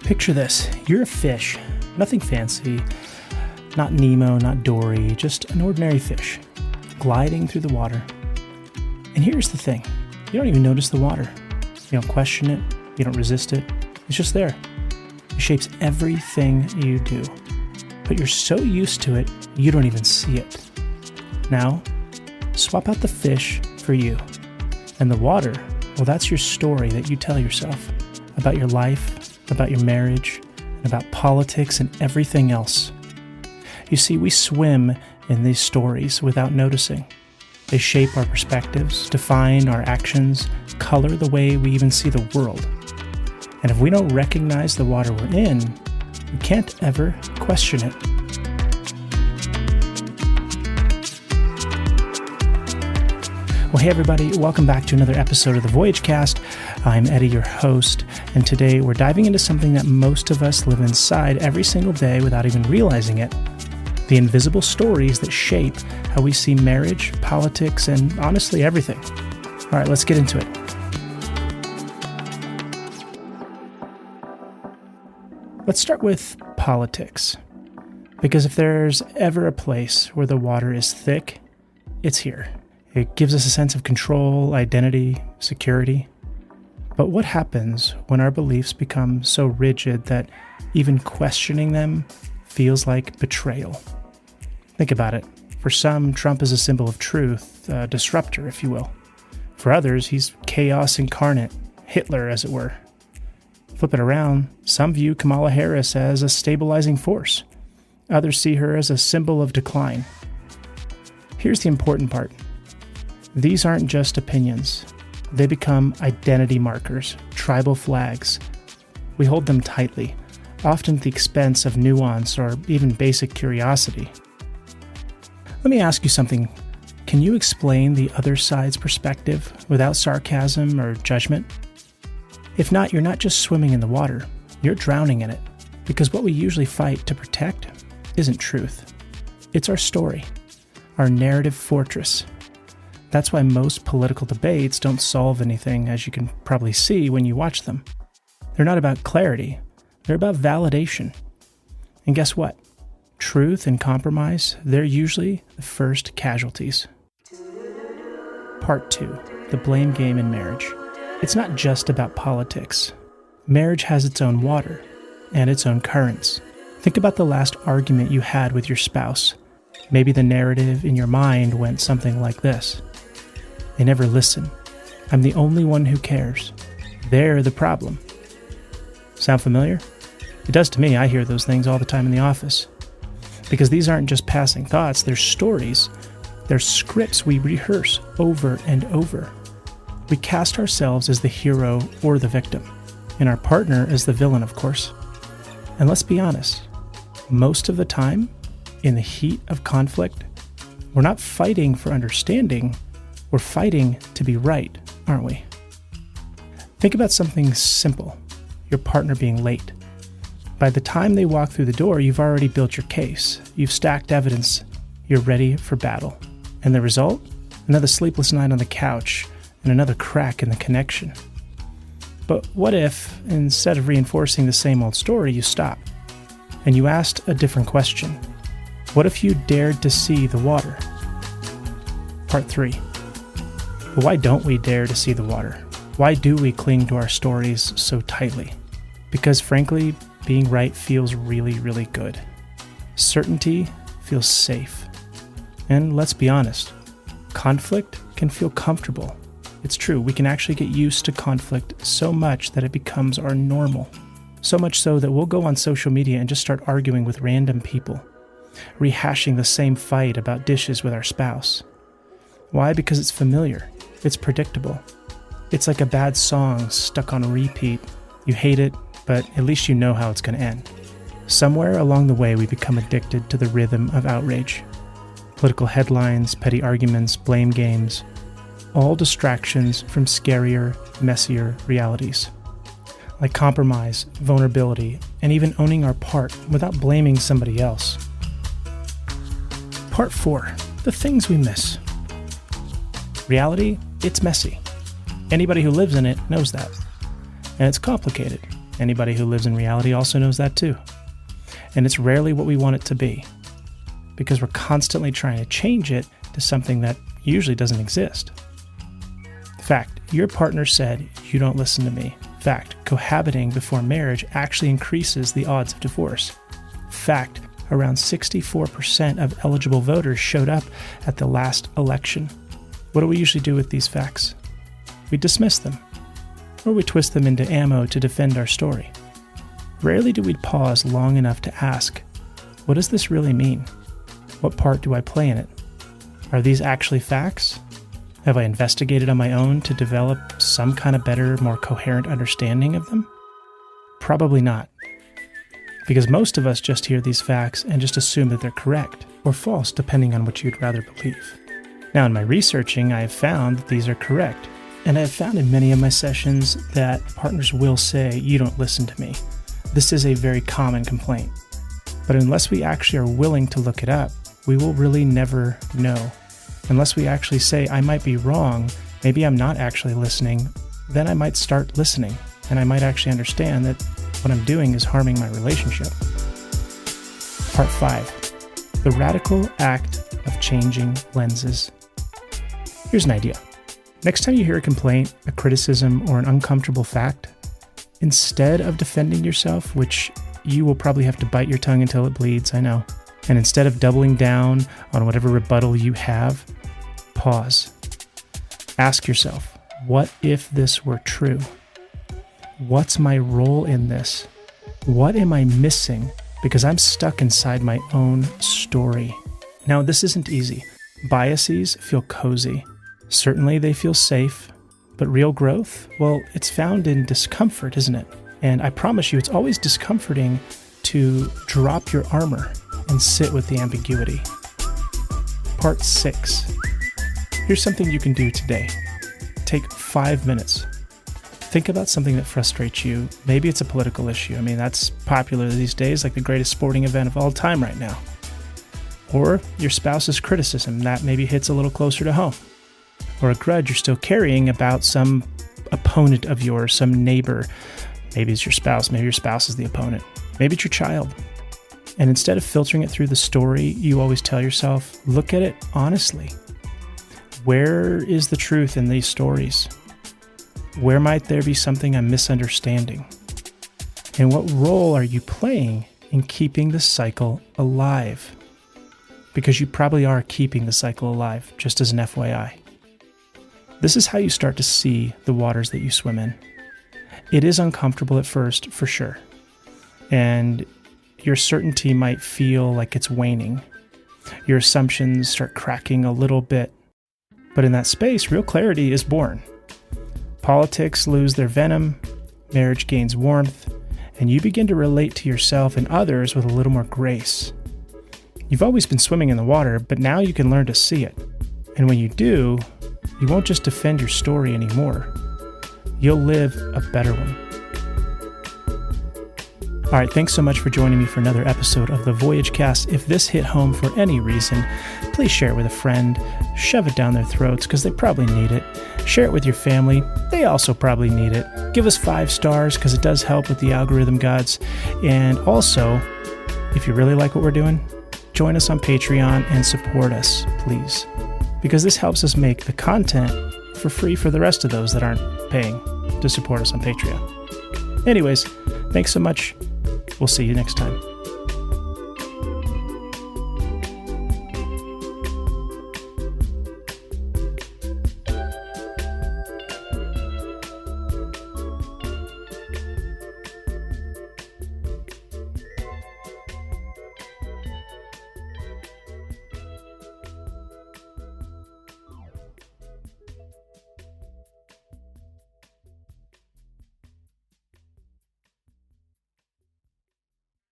Picture this. You're a fish. Nothing fancy. Not Nemo, not Dory, just an ordinary fish, gliding through the water. And here's the thing. You don't even notice the water. You don't question it. You don't resist it. It's just there. It shapes everything you do. But you're so used to it, you don't even see it. Now, swap out the fish for you. And the water, well, that's your story that you tell yourself about your life, about your marriage, and about politics and everything else. You see, we swim in these stories without noticing. They shape our perspectives, define our actions, color the way we even see the world. And if we don't recognize the water we're in, we can't ever question it. Well, hey everybody, welcome back to another episode of the Voyage Cast. I'm Eddie, your host, and today we're diving into something that most of us live inside every single day without even realizing it. The invisible stories that shape how we see marriage, politics, and honestly everything. All right, let's get into it. Let's start with politics. Because if there's ever a place where the water is thick, it's here. It gives us a sense of control, identity, security. But what happens when our beliefs become so rigid that even questioning them feels like betrayal? Think about it. For some, Trump is a symbol of truth, a disruptor, if you will. For others, he's chaos incarnate, Hitler, as it were. Flip it around, some view Kamala Harris as a stabilizing force. Others see her as a symbol of decline. Here's the important part. These aren't just opinions. They become identity markers, tribal flags. We hold them tightly, often at the expense of nuance or even basic curiosity. Let me ask you something. Can you explain the other side's perspective without sarcasm or judgment? If not, you're not just swimming in the water, you're drowning in it. Because what we usually fight to protect isn't truth. It's our story, our narrative fortress. That's why most political debates don't solve anything, as you can probably see when you watch them. They're not about clarity, they're about validation. And guess what? Truth and compromise, they're usually the first casualties. Part 2, the blame game in marriage. It's not just about politics. Marriage has its own water and its own currents. Think about the last argument you had with your spouse. Maybe the narrative in your mind went something like this. They never listen. I'm the only one who cares. They're the problem. Sound familiar? It does to me. I hear those things all the time in the office. Because these aren't just passing thoughts, they're stories. They're scripts we rehearse over and over. We cast ourselves as the hero or the victim, and our partner as the villain, of course. And let's be honest, most of the time, in the heat of conflict, we're not fighting for understanding, we're fighting to be right, aren't we? Think about something simple, your partner being late. By the time they walk through the door, you've already built your case. You've stacked evidence. You're ready for battle. And the result? Another sleepless night on the couch and another crack in the connection. But what if, instead of reinforcing the same old story, you stop and you asked a different question? What if you dared to see the water? Part 3. But why don't we dare to see the water? Why do we cling to our stories so tightly? Because frankly, being right feels really, really good. Certainty feels safe. And let's be honest, conflict can feel comfortable. It's true, we can actually get used to conflict so much that it becomes our normal. So much so that we'll go on social media and just start arguing with random people, rehashing the same fight about dishes with our spouse. Why? Because it's familiar. It's predictable. It's like a bad song stuck on repeat. You hate it, but at least you know how it's going to end. Somewhere along the way, we become addicted to the rhythm of outrage. Political headlines, petty arguments, blame games, all distractions from scarier, messier realities. Like compromise, vulnerability, and even owning our part without blaming somebody else. Part 4, the things we miss. Reality, it's messy. Anybody who lives in it knows that. And it's complicated. Anybody who lives in reality also knows that too. And it's rarely what we want it to be, because we're constantly trying to change it to something that usually doesn't exist. Fact, your partner said, "You don't listen to me." Fact, cohabiting before marriage actually increases the odds of divorce. Fact, around 64% of eligible voters showed up at the last election. What do we usually do with these facts? We dismiss them, or we twist them into ammo to defend our story. Rarely do we pause long enough to ask, what does this really mean? What part do I play in it? Are these actually facts? Have I investigated on my own to develop some kind of better, more coherent understanding of them? Probably not. Because most of us just hear these facts and just assume that they're correct, or false, depending on what you'd rather believe. Now, in my researching, I have found that these are correct. And I have found in many of my sessions that partners will say, "You don't listen to me." This is a very common complaint. But unless we actually are willing to look it up, we will really never know. Unless we actually say, "I might be wrong, maybe I'm not actually listening," then I might start listening, and I might actually understand that what I'm doing is harming my relationship. Part 5. The radical act of changing lenses. Here's an idea. Next time you hear a complaint, a criticism, or an uncomfortable fact, instead of defending yourself, which you will probably have to bite your tongue until it bleeds, I know, and instead of doubling down on whatever rebuttal you have, pause. Ask yourself, what if this were true? What's my role in this? What am I missing? Because I'm stuck inside my own story. Now, this isn't easy. Biases feel cozy. Certainly they feel safe, but real growth, well, it's found in discomfort, isn't it? And I promise you, it's always discomforting to drop your armor and sit with the ambiguity. Part 6. Here's something you can do today. Take 5 minutes. Think about something that frustrates you. Maybe it's a political issue. I mean, that's popular these days, like the greatest sporting event of all time right now. Or your spouse's criticism that maybe hits a little closer to home. Or a grudge you're still carrying about some opponent of yours, some neighbor. Maybe it's your spouse. Maybe your spouse is the opponent. Maybe it's your child. And instead of filtering it through the story, you always tell yourself, look at it honestly. Where is the truth in these stories? Where might there be something I'm misunderstanding? And what role are you playing in keeping the cycle alive? Because you probably are keeping the cycle alive, just as an FYI. This is how you start to see the waters that you swim in. It is uncomfortable at first, for sure. And your certainty might feel like it's waning. Your assumptions start cracking a little bit. But in that space, real clarity is born. Politics lose their venom, marriage gains warmth, and you begin to relate to yourself and others with a little more grace. You've always been swimming in the water, but now you can learn to see it. And when you do, you won't just defend your story anymore. You'll live a better one. All right, thanks so much for joining me for another episode of the Voyage Cast. If this hit home for any reason, please share it with a friend. Shove it down their throats because they probably need it. Share it with your family. They also probably need it. Give us 5 stars because it does help with the algorithm gods. And also, if you really like what we're doing, join us on Patreon and support us, please. Because this helps us make the content for free for the rest of those that aren't paying to support us on Patreon. Anyways, thanks so much. We'll see you next time.